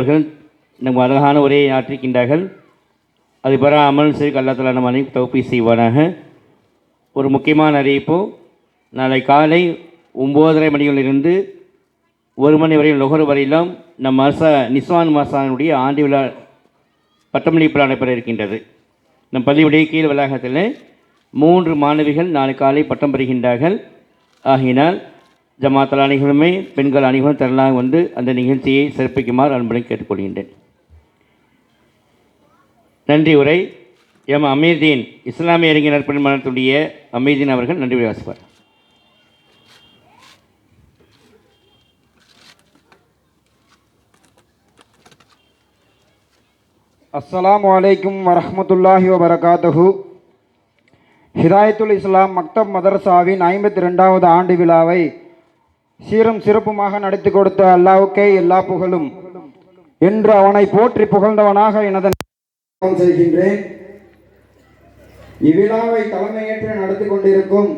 அவர்கள் நமக்கு அழகான உரையை ஆற்றிருக்கின்றார்கள். அது பெறாமல் சரி அல்லா தஆலா நம் அனைவருக்கும் தௌஃபீக் செய்வானாக. ஒரு முக்கியமான அறிவிப்பு, நாளை காலை 9:30 மணியிலிருந்து 1 மணி வரை லொஹர் வரையிலும் நம் நிஸ்வான் மாசானுடைய ஆண்டு விழா பட்டமளிப்பு நடைபெற இருக்கின்றது. நம் பள்ளியுடைய கீழ் வளாகத்தில் 3 மாணவிகள் நாளை காலை பட்டம் பெறுகின்றார்கள். ஆகினால் ஜமாத்தல் அனைவருமே பெண்கள் அனைவரும் திரளாக வந்து அந்த நிகழ்ச்சியை சிறப்பிக்குமாறு அன்புடன் கேட்டுக்கொள்கின்றேன். நன்றி உரை எம் அமீர்தீன் இஸ்லாமிய அறிஞர் பெருமனத்துடைய அமீர்தீன் அவர்கள் நன்றி உரை வாசிப்பார். அஸ்ஸலாமு அலைக்கும் வரஹ்மத்துல்லாஹி வபரகாத்துஹு. ஹிதாயத்துல் இஸ்லாம் மக்தப் மதரசாவின் 52வது ஆண்டு விழாவை சீரும் சிறப்புமாக நடத்தி கொடுத்த அல்லாஹ்வுக்கே எல்லா புகழும் என்று அவனை போற்றி புகழ்ந்தவனாக எனது செய்கின்றேன். இவ்விழாவை தலைமையேற்று நடத்தி கொண்டிருக்கும்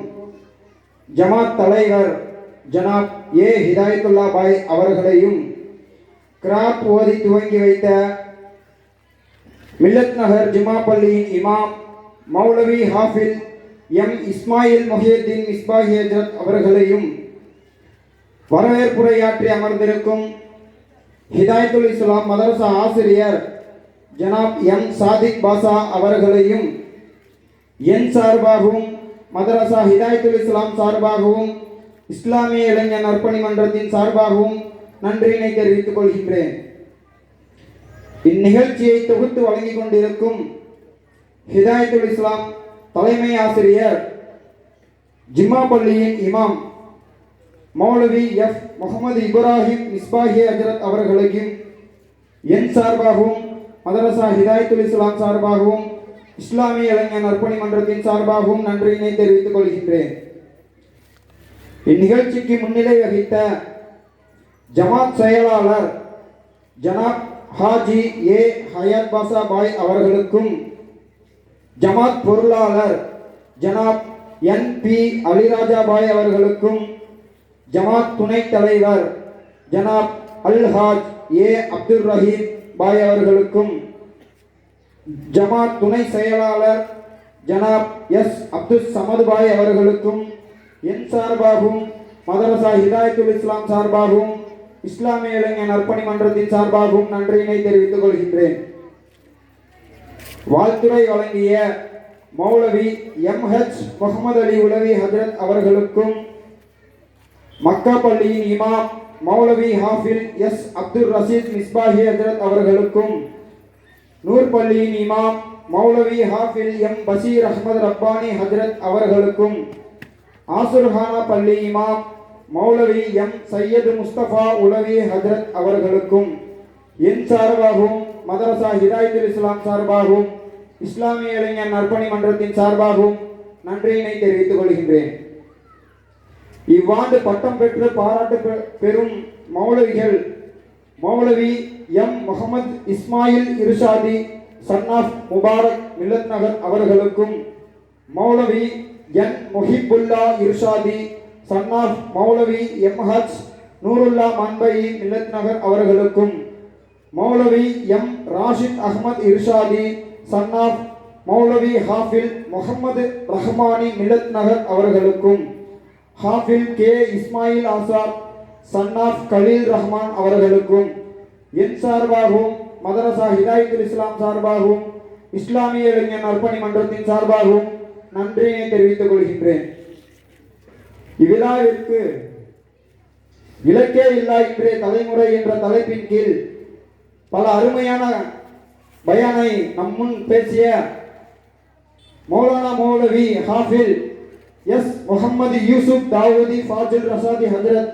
ஜமாத் தலைவர் ஜனாப் ஏ ஹிதாயத்துல்லா பாய் அவர்களையும், கிராத் ஓதி துவங்கி வைத்த மில்லத் நகர் ஜுமா பள்ளியின் இமாம் மௌலவி ஹாஃபில் எம் இஸ்மாயில் முஹியுத்தீன் மிஸ்பாஹி ஹஜ்ரத் அவர்களையும், வரவேற்புரையாற்றி அமர்ந்திருக்கும் ஹிதாயத்துல் இஸ்லாம் மதரசா ஆசிரியர் ஜனாப் எம் சாதிக் பாஷா அவர்களையும், என் சார்பாகவும் மதரசா ஹிதாயத்துல் இஸ்லாம் சார்பாகவும் இஸ்லாமிய இளைஞர் நற்பணி மன்றத்தின் சார்பாகவும் நன்றியினை தெரிவித்துக் கொள்கின்றேன். இந்நிகழ்ச்சியை தொகுத்து வழங்கிக் கொண்டிருக்கும் ஹிதாயத்துல் இஸ்லாம் தலைமை ஆசிரியர் ஜும்மா பள்ளியின் இமாம் மௌலவி எஃப் முகமது இப்ராஹிம் மிஸ்பாஹி ஹஜ்ரத் அவர்களையும், என் சார்பாகவும் மதரசா ஹிதாயத்துல் இஸ்லாம் சார்பாகவும் இஸ்லாமிய இளைஞர் நற்பணி மன்றத்தின் சார்பாகவும் நன்றியினை தெரிவித்துக் கொள்கின்றேன். இந்நிகழ்ச்சிக்கு முன்னிலை வகித்த ஜமாத் செயலாளர் ஜனாப் ஹாஜி ஏ ஹயாத் பாஷா பாய் அவர்களுக்கும், ஜமாத் பொருளாளர் ஜனாப் என் பி அலிராஜா பாய் அவர்களுக்கும், ஜமாத் துணைத் தலைவர் ஜனாப் அல் ஹாஜ் ஏ அப்துல் ரஹீம் பாய் அவர்களுக்கும், ஜமாத் துணை செயலாளர் ஜனாப் எஸ் அப்துல் சமது பாய் அவர்களுக்கும், என் சார்பாகவும் மதரசா ஹிதாயத்துல் இஸ்லாம் சார்பாகவும் இஸ்லாமிய இளைஞர் நற்பணி மன்றத்தின் சார்பாகவும் நன்றியினை தெரிவித்துக் கொள்கின்றேன். வாழ்த்துரை வழங்கிய மௌலவி எம் ஹெச் முகமது அலி உலவி ஹஜ்ரத் அவர்களுக்கும், மக்கா பள்ளியின் இமாம் மௌலவி ஹாஃபில் எஸ் அப்துல் ரஷீத் மிஸ்பாஹி ஹஜ்ரத் அவர்களுக்கும், நூர் பள்ளியின் இமாம் மௌலவி ஹாஃபில் எம் பஷீர் அஹ்மத் ரப்பானி ஹஜ்ரத் அவர்களுக்கும், ஆசுர்ஹானா பள்ளி இமாம் மௌலவி எம் சையது முஸ்தபா உலவி ஹஜ்ரத் அவர்களுக்கும், என் சார்பாகவும் மதரசா ஹிதாயத்துல் இஸ்லாம் சார்பாகவும் இஸ்லாமிய இளைஞர் நற்பணி மன்றத்தின் சார்பாகவும் நன்றியினை தெரிவித்துக் கொள்கின்றேன். இவ்வாண்டு பட்டம் பெற்று பாராட்டு பெறும் மௌலவிகள் மௌலவி எம் முகமது இஸ்மாயில் இர்ஷாதி சன்னாப் முபாரக் மில்லத் நகர் அவர்களுக்கும், மௌலவி என் முஹிபுல்லா இர்ஷாதி சன்னாப் மௌலவி எம் ஹஜ் நூருல்லா மன்பை மில்லத் நகர் அவர்களுக்கும், மௌலவி எம் ராஷித் அஹ்மத் இர்ஷாதி சன்னாப் மௌலவி ஹாஃபில் முகமது ரஹ்மானி மில்லத் நகர் அவர்களுக்கும், ஹாஃபில் கே இஸ்மாயில் ஆசாத் சன்னாப் கலீல் ரஹ்மான் அவர்களுக்கும், என் சார்பாகவும் மதரசா ஹிதாயத்துல் இஸ்லாம் சார்பாகவும் இஸ்லாமிய இளைஞர் நற்பணி மன்றத்தின் சார்பாகவும் நன்றியினை தெரிவித்துக் கொள்கின்றேன். இவ்விழாவிற்கு இலக்கே இல்லா இன்றைய தலைமுறை என்ற தலைப்பின் கீழ் பல அருமையான பயானை நம் முன் பேசிய மௌலானா மௌலவி ஹாஃபில் எஸ் முகமது யூசுப் தாவூதி ஃபாஜில் ரசாதி ஹஜ்ரத்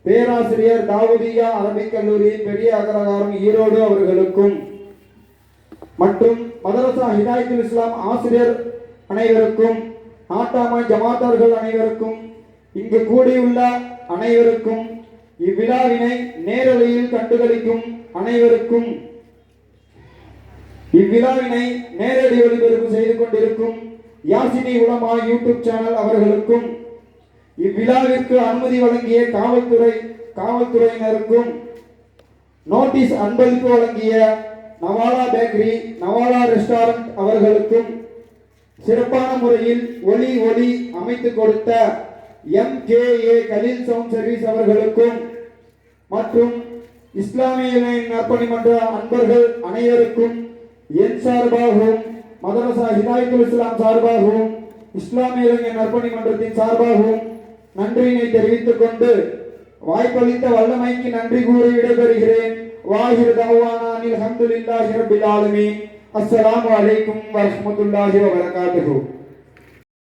பேராசிரியர் தாவூதியா அரபிக் கல்லூரி பெரிய அகரகாரம் ஈரோடு அவர்களுக்கும், மற்றும் மதரசா ஹிதாயத்துல் இஸ்லாம் ஆசிரியர் அனைவருக்கும், நாட்டாமை ஜமாத்தார்கள் அனைவருக்கும், இங்கு கூடியுள்ள அனைவருக்கும், இவ்விழாவினை நேரலையில் கண்டுகளிக்கும் அனைவருக்கும், இவ்விழாவினை நேரடி ஒளிபரப்பு செய்து கொண்டிருக்கும் யாசினி உலமா யூடியூப் சேனல் அவர்களுக்கும், இவ்விழாவிற்கு அனுமதி வழங்கிய காவல்துறையினருக்கும், நோட்டீஸ் அன்பளிப்பு வழங்கிய நவாலா பேக்கரி, நவாலா ரெஸ்டாரண்ட் அவர்களுக்கும், சிறப்பான முறையில் ஒளி அமைத்து கொடுத்த MKA கலீல் சவுண்ட் சர்வீஸ் அவர்களுக்கும் மற்றும் இஸ்லாமிய நற்பணி மன்ற அன்பர்கள் அனைவருக்கும் என் சார்பாகவும், மதரசா ஹிதாயத்துல் இஸ்லாம் சார்பாகவும், இஸ்லாமிய இளைஞர் நற்பணி மன்றத்தின் சார்பாகவும் நன்றியினை தெரிவித்துக் கொண்டு வாய்ப்பளித்த வல்லமைக்கு நன்றி கூறி விடைபெறுகிறேன். வாஹிர் தஅவானா அல்ஹம்துலில்லாஹி ரப்பில் ஆலமீன். அஸ்ஸலாமு அலைக்கும் வரஹ்மத்துல்லாஹி வபரகாத்துஹு.